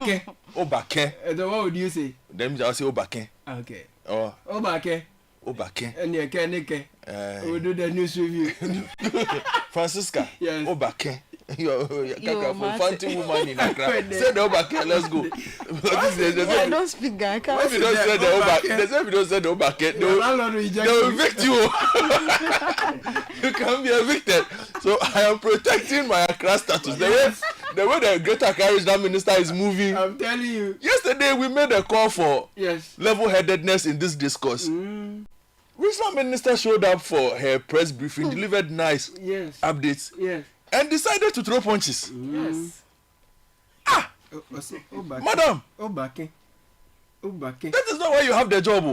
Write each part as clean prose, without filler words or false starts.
Obake. Then what would you say? Then I'll say Obake. Okay. Oh, Obake. Obake. And you can we'll do the news review. Francisca. Yes. Obake. You're fancy woman in Accra. Say the Obake, let's go. I don't speak Ghana. If you don't say the Obake, if you don't say the Obake, they will evict you. You can be evicted. So I am protecting my Accra status. The way the Greater Accra Regional Minister is moving. I'm telling you. Yesterday we made a call for yes. level-headedness in this discourse. Regional Minister showed up for her press briefing, delivered nice updates, and decided to throw punches. Yes. Madam. Obake. That is not why you have the job.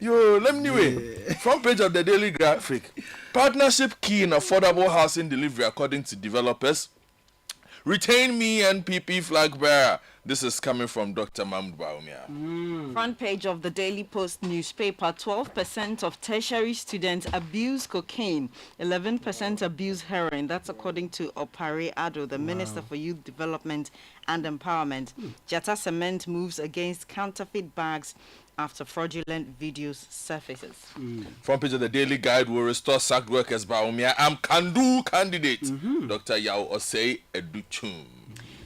Let me anyway. Front page of the Daily Graphic. Partnership key in affordable housing delivery according to developers. Retain me NPP flag bearer. This is coming from Dr. Mahmoud Bawumia. Front page of the Daily Post newspaper, 12% of tertiary students abuse cocaine, 11% abuse heroin. That's according to Opare Ado, the Minister for Youth Development and Empowerment. Jata Cement moves against counterfeit bags after fraudulent videos surfaces. Front page of the Daily Guide will restore sacked workers Bawumia. I'm can-do candidate. Dr. Yao Osei Educhum.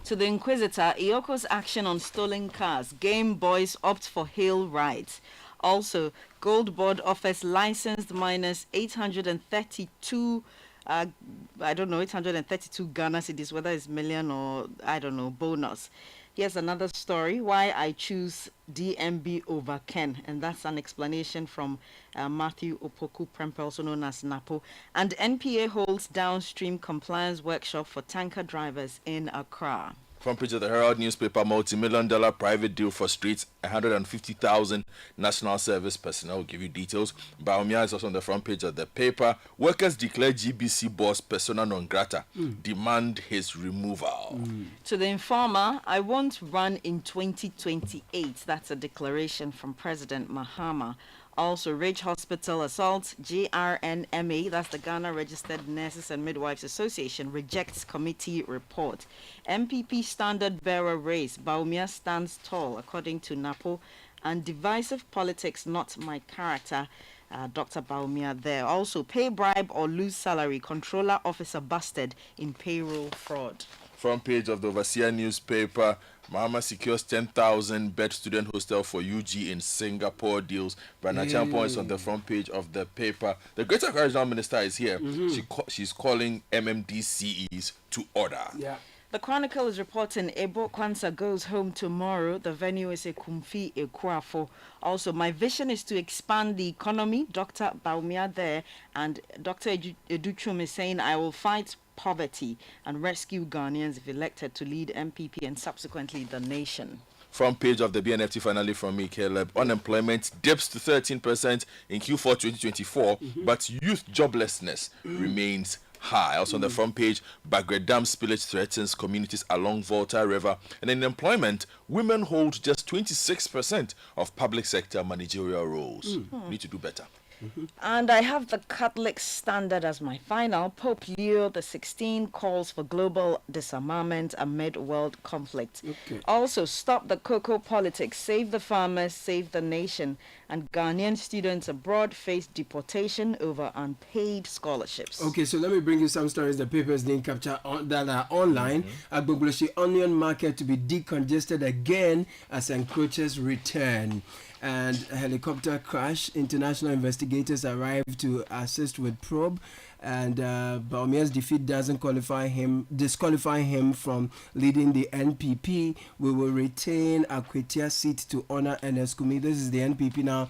To the Inquisitor, Ioko's action on stolen cars. Game Boys opt for hail rides. Also, Gold Board offers licensed miners 832 832 Ghana cedis, whether it's million or, I don't know, bonus. Here's another story, why I choose DMB over Ken. And that's an explanation from Matthew Opoku Prempe, also known as Napo. And NPA holds downstream compliance workshop for tanker drivers in Accra. Front page of the Herald newspaper, multi-million-dollar private deal for streets, 150,000 national service personnel. Will give you details. Bawumia is also on the front page of the paper. Workers declare GBC boss persona non grata, demand his removal. To the Informer, I won't run in 2028. That's a declaration from President Mahama. Also, Ridge Hospital assault, GRNMA, that's the Ghana Registered Nurses and Midwives Association, rejects committee report. MPP standard bearer race, Bawumia stands tall, according to NAPO, and divisive politics, not my character, Dr. Bawumia there. Also, pay bribe or lose salary, controller officer busted in payroll fraud. Front page of the Overseer newspaper, Mahama secures 10,000 bed student hostel for UG in Singapore deals. Branachan points on the front page of the paper. The Greater Accra Regional Minister is here. She's calling MMDCEs to order. The Chronicle is reporting Ebo Kwanzaa goes home tomorrow. The venue is a Kumfi Ekwafo. Also, my vision is to expand the economy. Dr. Bawumia there, and Dr. Educhum is saying, I will fight poverty and rescue Ghanaians if elected to lead MPP and subsequently the nation. Front page of the BNFT finally from me, Caleb. Unemployment dips to 13% in Q4 2024, but youth joblessness remains high. Also on the front page, Bagre Dam spillage threatens communities along Volta River. And in employment, women hold just 26% of public sector managerial roles. Need to do better. And I have the Catholic Standard as my final. Pope Leo XVI calls for global disarmament amid world conflict. Also, stop the cocoa politics, save the farmers, save the nation. And Ghanaian students abroad face deportation over unpaid scholarships. Okay, so let me bring you some stories the papers didn't capture that are online. Agbogboleshi onion market to be decongested again as encroachers return. And a helicopter crash. International investigators arrived to assist with probe. And Bawumia's defeat doesn't disqualify him from leading the NPP. We will retain Akwetia seat to honor Ernest Kumi. This is the NPP now.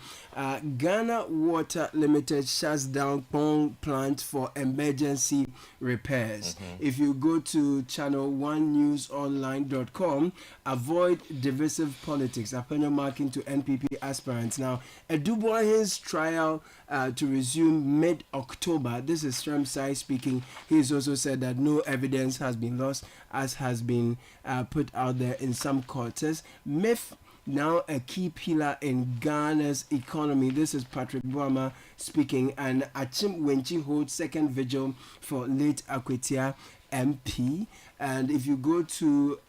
Ghana Water Limited shuts down Pong plant for emergency repairs. If you go to ChannelOneNewsOnline.com, avoid divisive politics. Appointment marking to NPP aspirants. Now, Eduboahin's trial to resume mid-October. This is Shremsai speaking. He has also said that no evidence has been lost, as has been put out there in some quarters. Myth, now a key pillar in Ghana's economy. This is Patrick Boama speaking. And Achim Wenchi holds second vigil for late Akwetia MP. And if you go to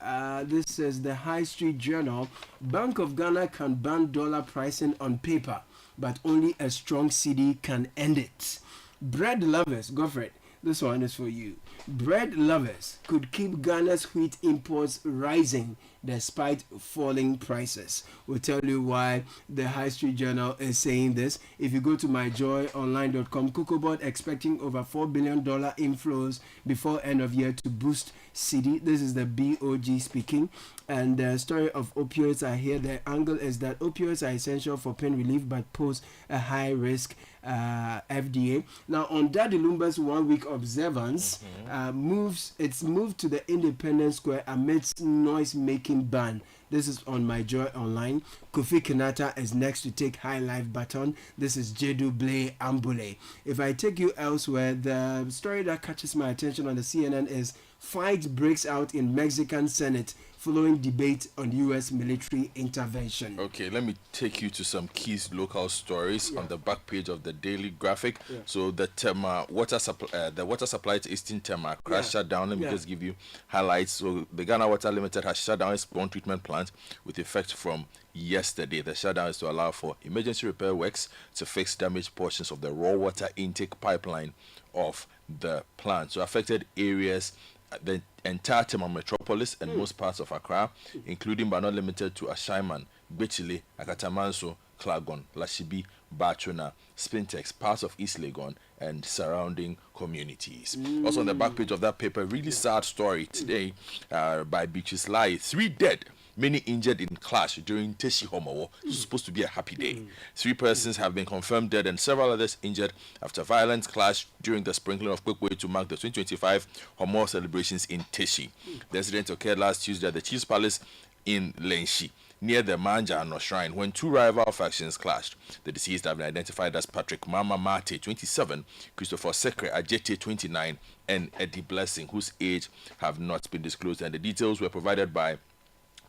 this says the High Street Journal, Bank of Ghana can ban dollar pricing on paper, but only a strong cedi can end it. Bread lovers, go for it. This one is for you. Bread lovers could keep Ghana's wheat imports rising despite falling prices. We'll tell you why the High Street Journal is saying this. If you go to myjoyonline.com, Cocoa Board expecting over $4 billion inflows before end of year to boost cedi. This is the BOG speaking. And the story of opioids are here. The angle is that opioids are essential for pain relief but pose a high risk. FDA. Now on Daddy Lumba's 1 week observance it's moved to the Independence Square amidst noise making ban. This is on My Joy Online. Kofi Kinata is next to take high life baton. This is Jedu Blay Ambule. If I take you elsewhere, the story that catches my attention on the CNN is fight breaks out in Mexican Senate following debate on U.S. military intervention. Okay, let me take you to some key local stories on the back page of the Daily Graphic. So the Tema water supply to Eastern Tema crash shut down. Let me just give you highlights. So the Ghana Water Limited has shut down its pond treatment plant with effect from yesterday. The shutdown is to allow for emergency repair works to fix damaged portions of the raw water intake pipeline of the plant. So affected areas, the entire Tema metropolis and most parts of Accra, including but not limited to Ashaiman, Bechile, Akatamanso, Klagon, Lashibi, Batrona, Spintex, parts of East Legon, and surrounding communities. Also on the back page of that paper, really sad story today by Beaches Lie. 3 dead, many injured in clash during Teshi Homo. It's supposed to be a happy day. 3 persons have been confirmed dead and several others injured after violent clash during the sprinkling of Kwekwe to mark the 2025 Homo celebrations in Teshi. The incident occurred last Tuesday at the Chief's Palace in Lenshi, near the Manjano Shrine, when 2 rival factions clashed. The deceased have been identified as Patrick Mama Mate, 27, Christopher Sekre Ajete, 29, and Eddie Blessing, whose age have not been disclosed. And the details were provided by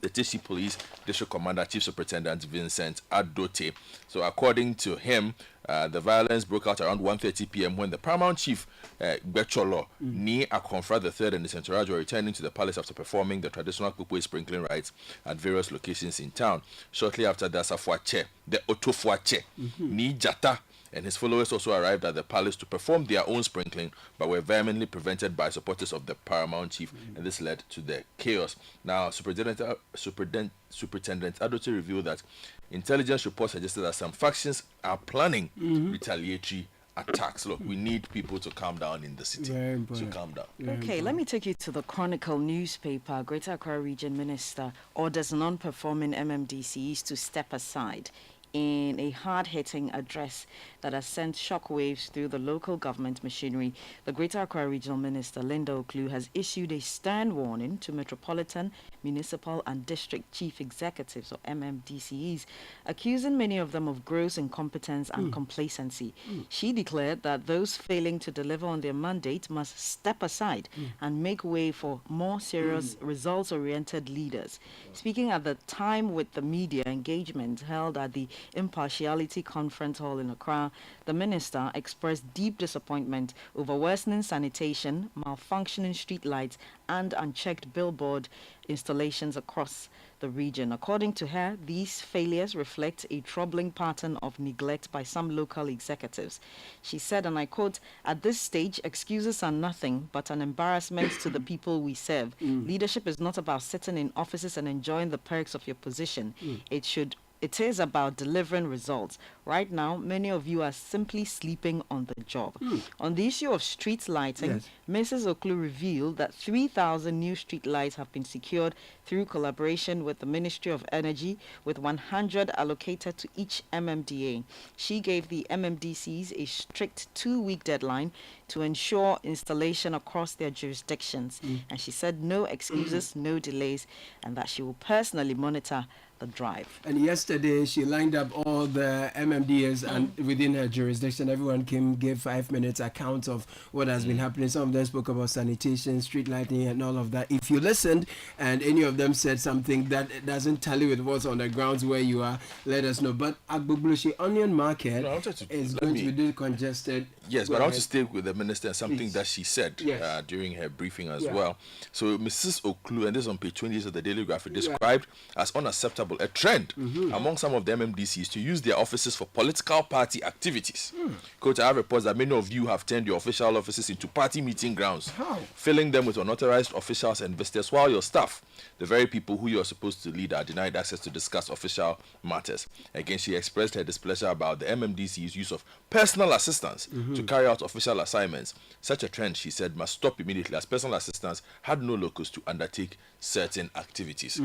the Tishi Police District Commander, Chief Superintendent Vincent Adote. So according to him, the violence broke out around 1:30 p.m. when the Paramount Chief, Gbecholo, Ni Akonfra III and the Centurage were returning to the palace after performing the traditional Kukwe sprinkling rites at various locations in town. Shortly after the Asafuache, the Otofuache, Ni Jata, and his followers also arrived at the palace to perform their own sprinkling, but were vehemently prevented by supporters of the Paramount Chief, and this led to the chaos. Now, Superintendent Adote revealed that intelligence reports suggested that some factions are planning retaliatory attacks. Look, we need people to calm down in the city. To calm down. Okay, let me take you to the Chronicle newspaper. Greater Accra Region Minister orders non-performing MMDCs to step aside in a hard-hitting address that has sent shockwaves through the local government machinery. The Greater Accra Regional Minister, Linda Oklu, has issued a stern warning to Metropolitan, Municipal and District Chief Executives, or MMDCEs, accusing many of them of gross incompetence and complacency. She declared that those failing to deliver on their mandate must step aside and make way for more serious, results-oriented leaders. Speaking at the time with the media engagement held at the Impartiality Conference Hall in Accra, the minister expressed deep disappointment over worsening sanitation, malfunctioning street lights, and unchecked billboard installations across the region. According to her, these failures reflect a troubling pattern of neglect by some local executives. She said, and I quote, "At this stage, excuses are nothing but an embarrassment to the people we serve. Leadership is not about sitting in offices and enjoying the perks of your position. It is about delivering results. Right now, many of you are simply sleeping on the job." On the issue of street lighting, Mrs. Oklu revealed that 3,000 new street lights have been secured through collaboration with the Ministry of Energy, with 100 allocated to each MMDA. She gave the MMDCs a strict 2-week deadline to ensure installation across their jurisdictions. And she said no excuses, no delays, and that she will personally monitor the drive. And yesterday, she lined up all the MMDs and within her jurisdiction. Everyone gave 5 minutes account of what has been happening. Some of them spoke about sanitation, street lighting, and all of that. If you listened and any of them said something that doesn't tally with what's on the grounds where you are, let us know. But Agbogbloshe Onion Market is going to be decongested. Yes, but I want to stay with the minister and something that she said during her briefing as well. So Mrs. Oklu, and this is on page 20 of the Daily Graphic, described as unacceptable a trend among some of the MMDCs to use their offices for political party activities. Quote, I have reports that many of you have turned your official offices into party meeting grounds, filling them with unauthorized officials and visitors, while your staff, the very people who you are supposed to lead, are denied access to discuss official matters. Again, she expressed her displeasure about the MMDC's use of personal assistants to carry out official assignments. Such a trend, she said, must stop immediately, as personal assistants had no locus to undertake certain activities.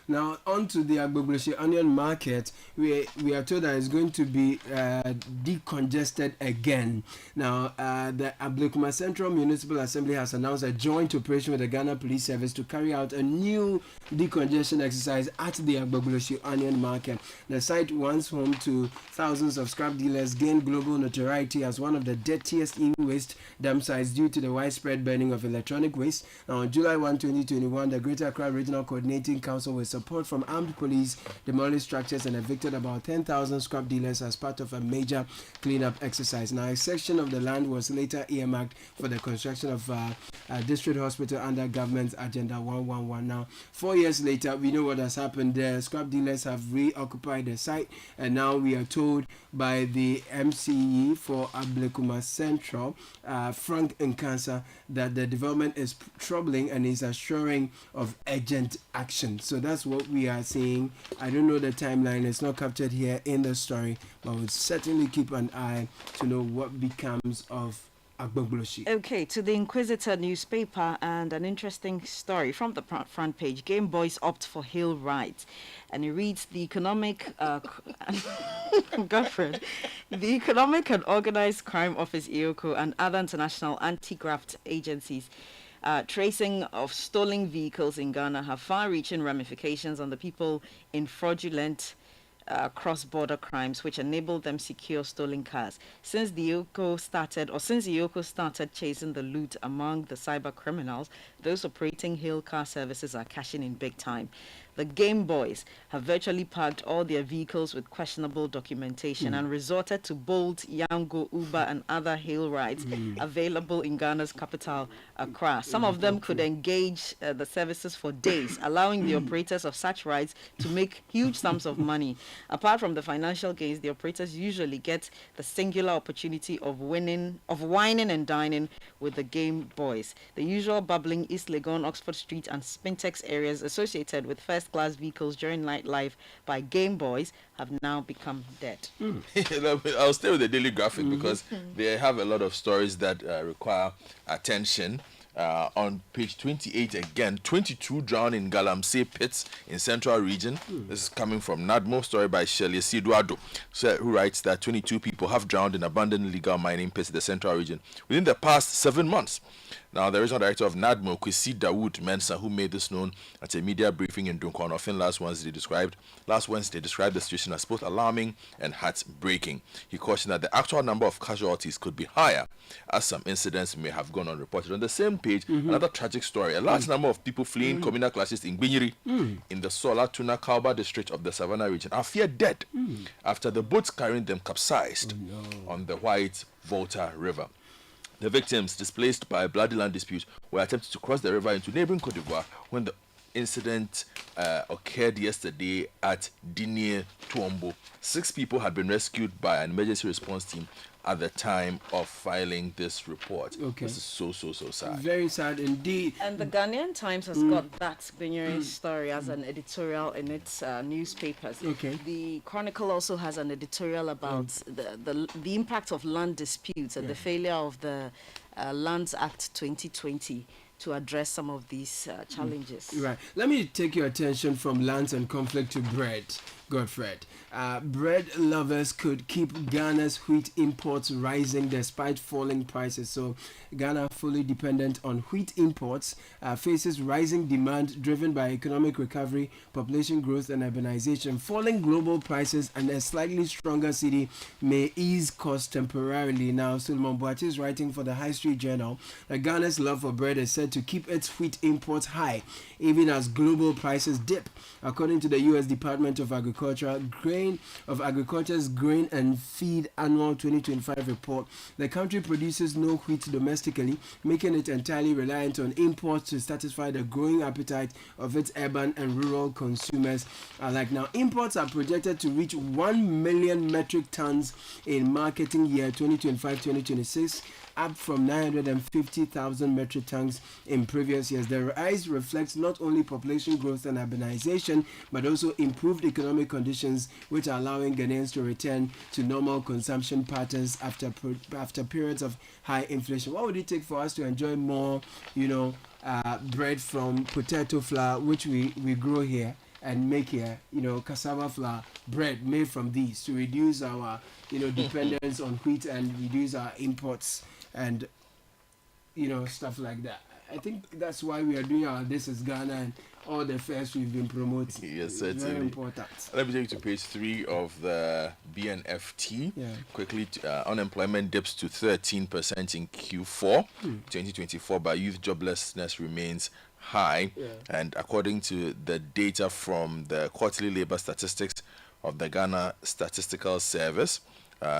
Now, on to the Agbogbloshe Onion Market, we are told that it's going to be decongested again. Now, the Ablekuma Central Municipal Assembly has announced a joint operation with the Ghana Police Service to carry out a new decongestion exercise at the Agbogbloshe Onion Market. The site, once home to thousands of scrap dealers, gained global notoriety as one of the dirtiest e-waste dump sites due to the widespread burning of electronic waste. Now, on July 1, 2021, the Greater Accra Regional Coordinating Council, with support from armed police, demolished structures and evicted about 10,000 scrap dealers as part of a major cleanup exercise. Now, a section of the land was later earmarked for the construction of a district hospital under government's Agenda 111. Now, 4 years later, we know what has happened there. Scrap dealers have reoccupied the site, and now we are told by the MCE for Ablekuma Central, Frank Nkansa, that the development is troubling and is assuring of urgent action. So that's what we are seeing. I don't know the timeline, it's not captured here in the story, but we'll certainly keep an eye to know what becomes of Agbogbloshe. Okay, to the Inquisitor newspaper, and an interesting story from the front page. Game Boys opt for hill rides. And it reads, the economic Godfred, the Economic and Organized Crime Office, EOCO, and other international anti-graft agencies tracing of stolen vehicles in Ghana have far-reaching ramifications on the people in fraudulent cross-border crimes, which enable them secure stolen cars. Since the EOCO started chasing the loot among the cyber criminals, those operating hail car services are cashing in big time. The Game Boys have virtually parked all their vehicles with questionable documentation and resorted to Bolt, Yango, Uber, and other hail rides available in Ghana's capital, Accra. Some of them could engage the services for days, allowing the operators of such rides to make huge sums of money. Apart from the financial gains, the operators usually get the singular opportunity of wining and dining with the Game Boys. The usual bubbling East Legon, Oxford Street, and Spintex areas associated with first-class vehicles during nightlife by Game Boys have now become dead. I'll stay with the Daily Graphic because they have a lot of stories that require attention. On page 28 again, 22 drowned in Galamsey pits in Central Region. This is coming from NADMO, story by Shelley Siduado, who writes that 22 people have drowned in abandoned illegal mining pits in the Central Region within the past 7 months. Now, the regional director of NADMO, Kwesi Dawood Mensa, who made this known at a media briefing in Dunkwanofen last Wednesday, described the situation as both alarming and heartbreaking. He cautioned that the actual number of casualties could be higher, as some incidents may have gone unreported. On the same page, another tragic story. A large number of people fleeing communal clashes in Gbinyiri, in the Sola Tuna Kalba district of the Savannah region, are feared dead after the boats carrying them capsized on the White Volta River. The victims, displaced by a bloody land dispute, were attempting to cross the river into neighboring Cote d'Ivoire when the incident occurred yesterday at Dinie Tuombo. 6 people had been rescued by an emergency response team at the time of filing this report. This is so sad. Very sad indeed. And the Ghanaian Times has got that Gbinyiri story as an editorial in its newspapers. The Chronicle also has an editorial about the impact of land disputes and the failure of the Lands Act 2020 to address some of these challenges. Right. Let me take your attention from lands and conflict to bread. Godfred. Bread lovers could keep Ghana's wheat imports rising despite falling prices. So, Ghana, fully dependent on wheat imports, faces rising demand driven by economic recovery, population growth, and urbanization. Falling global prices and a slightly stronger cedi may ease costs temporarily. Now, Suleiman Boachi is writing for the High Street Journal that Ghana's love for bread is said to keep its wheat imports high, even as global prices dip. According to the U.S. Department of Agriculture's Grain and Feed Annual 2025 report, the country produces no wheat domestically, making it entirely reliant on imports to satisfy the growing appetite of its urban and rural consumers alike. Now, imports are projected to reach 1 million metric tons in marketing year 2025-2026, up from 950,000 metric tons in previous years. The rise reflects not only population growth and urbanization, but also improved economic conditions, which are allowing Ghanaians to return to normal consumption patterns after periods of high inflation. What would it take for us to enjoy more, bread from potato flour, which we grow here and make here, cassava flour, bread made from these, to reduce our, dependence on wheat and reduce our imports and stuff like that. I think that's why we are doing our This is Ghana and all the fairs we've been promoting. Yes, it's certainly. very important. Let me take you to page 3 of the BNFT. Yeah. Quickly, unemployment dips to 13% in Q4 2024, but youth joblessness remains high. Yeah. And according to the data from the quarterly labor statistics of the Ghana Statistical Service,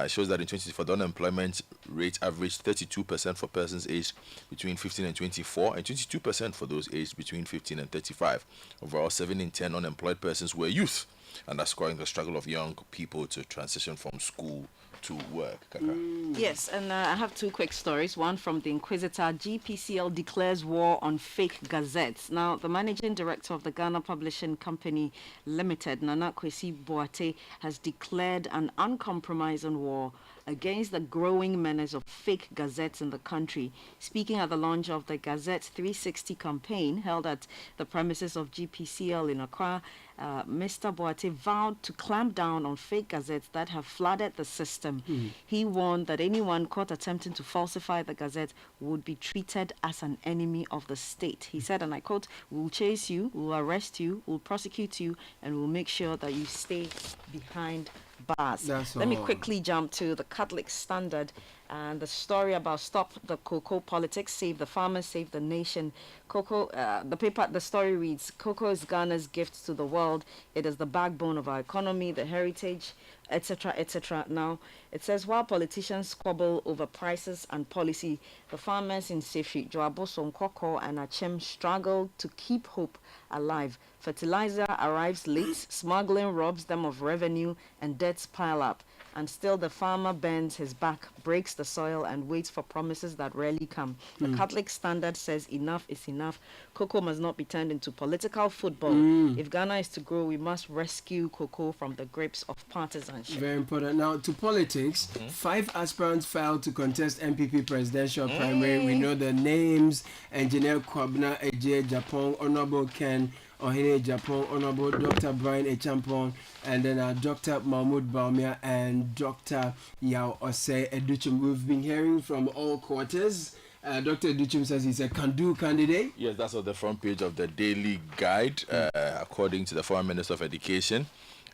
shows that in 2024, the unemployment rate averaged 32% for persons aged between 15 and 24, and 22% for those aged between 15 and 35. Overall, 7 in 10 unemployed persons were youth, underscoring the struggle of young people to transition from school to work. Kaka. Yes, and I have two quick stories. One from the Inquisitor. GPCL declares war on fake gazettes. Now, the managing director of the Ghana Publishing Company Limited, Nana Kwesi Boate, has declared an uncompromising war against the growing menace of fake gazettes in the country. Speaking at the launch of the Gazette 360 campaign held at the premises of GPCL in Accra, Mr. Boate vowed to clamp down on fake gazettes that have flooded the system. He warned that anyone caught attempting to falsify the gazette would be treated as an enemy of the state. He said, and I quote, "We'll chase you, we'll arrest you, we'll prosecute you, and we'll make sure that you stay behind bars." Let me quickly jump to the Catholic Standard and the story about Stop the Cocoa Politics, Save the Farmers, Save the Nation. The story reads, "Cocoa is Ghana's gift to the world. It is the backbone of our economy, the heritage, etc., etc." Now, it says, while politicians squabble over prices and policy, the farmers in Sefi, Joaboso, Nkoko, and Achem struggle to keep hope alive. Fertilizer arrives late, smuggling robs them of revenue, and debts pile up. And still the farmer bends his back, breaks the soil, and waits for promises that rarely come. The Catholic Standard says enough is enough. Cocoa must not be turned into political football. If Ghana is to grow, we must rescue cocoa from the grips of partisanship. Very important. Now, to politics, 5 aspirants filed to contest MPP presidential primary. We know the names: Engineer Kwabna Eje Japan, Honorable Ken Ohene Japan, Honorable Dr. Brian Echampong, and then Dr. Mahmoud Baumia and Dr. Yao Ose Educhum. We've been hearing from all quarters. Dr. Educhum says he's a can-do candidate. Yes, that's on the front page of the Daily Guide, according to the former Minister of Education.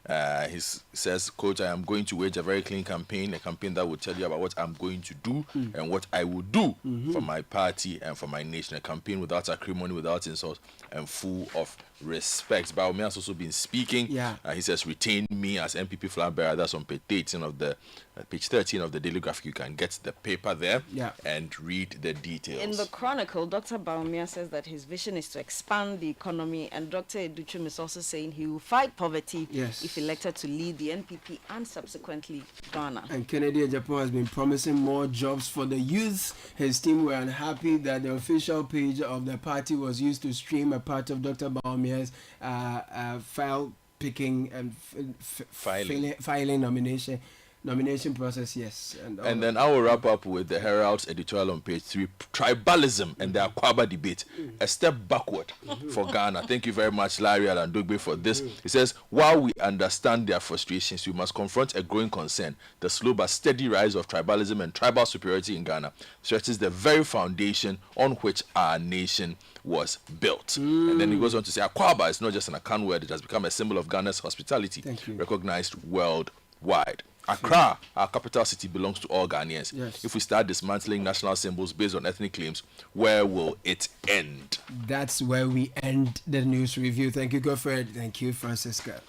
He says, "Coach, I am going to wage a very clean campaign, a campaign that will tell you about what I'm going to do and what I will do for my party and for my nation. A campaign without acrimony, without insult, and full of respect." Baumia has also been speaking. He says, "Retain me as MPP flag bearer." That's on page 13 of the Daily Graphic. You can get the paper there and read the details. In the Chronicle, Dr. Baumia says that his vision is to expand the economy, and Dr. Educhum is also saying he will fight poverty if elected to lead the NPP and subsequently Ghana. And Kennedy Japan has been promising more jobs for the youth. His team were unhappy that the official page of the party was used to stream a part of Dr. Baumia's file picking and filing nomination. nomination process, yes. And then I will wrap up with the Herald's editorial on page 3, tribalism and the Akwaba debate, a step backward for Ghana. Thank you very much, Larry Alandogbe, for this. He says, while we understand their frustrations, we must confront a growing concern. The slow but steady rise of tribalism and tribal superiority in Ghana stretches the very foundation on which our nation was built. And then he goes on to say, Akwaba is not just an Akan word, it has become a symbol of Ghana's hospitality, recognized worldwide. Accra, our capital city, belongs to all Ghanaians. Yes. If we start dismantling national symbols based on ethnic claims, where will it end? That's where we end the news review. Thank you, Godfred. Thank you, Francisca.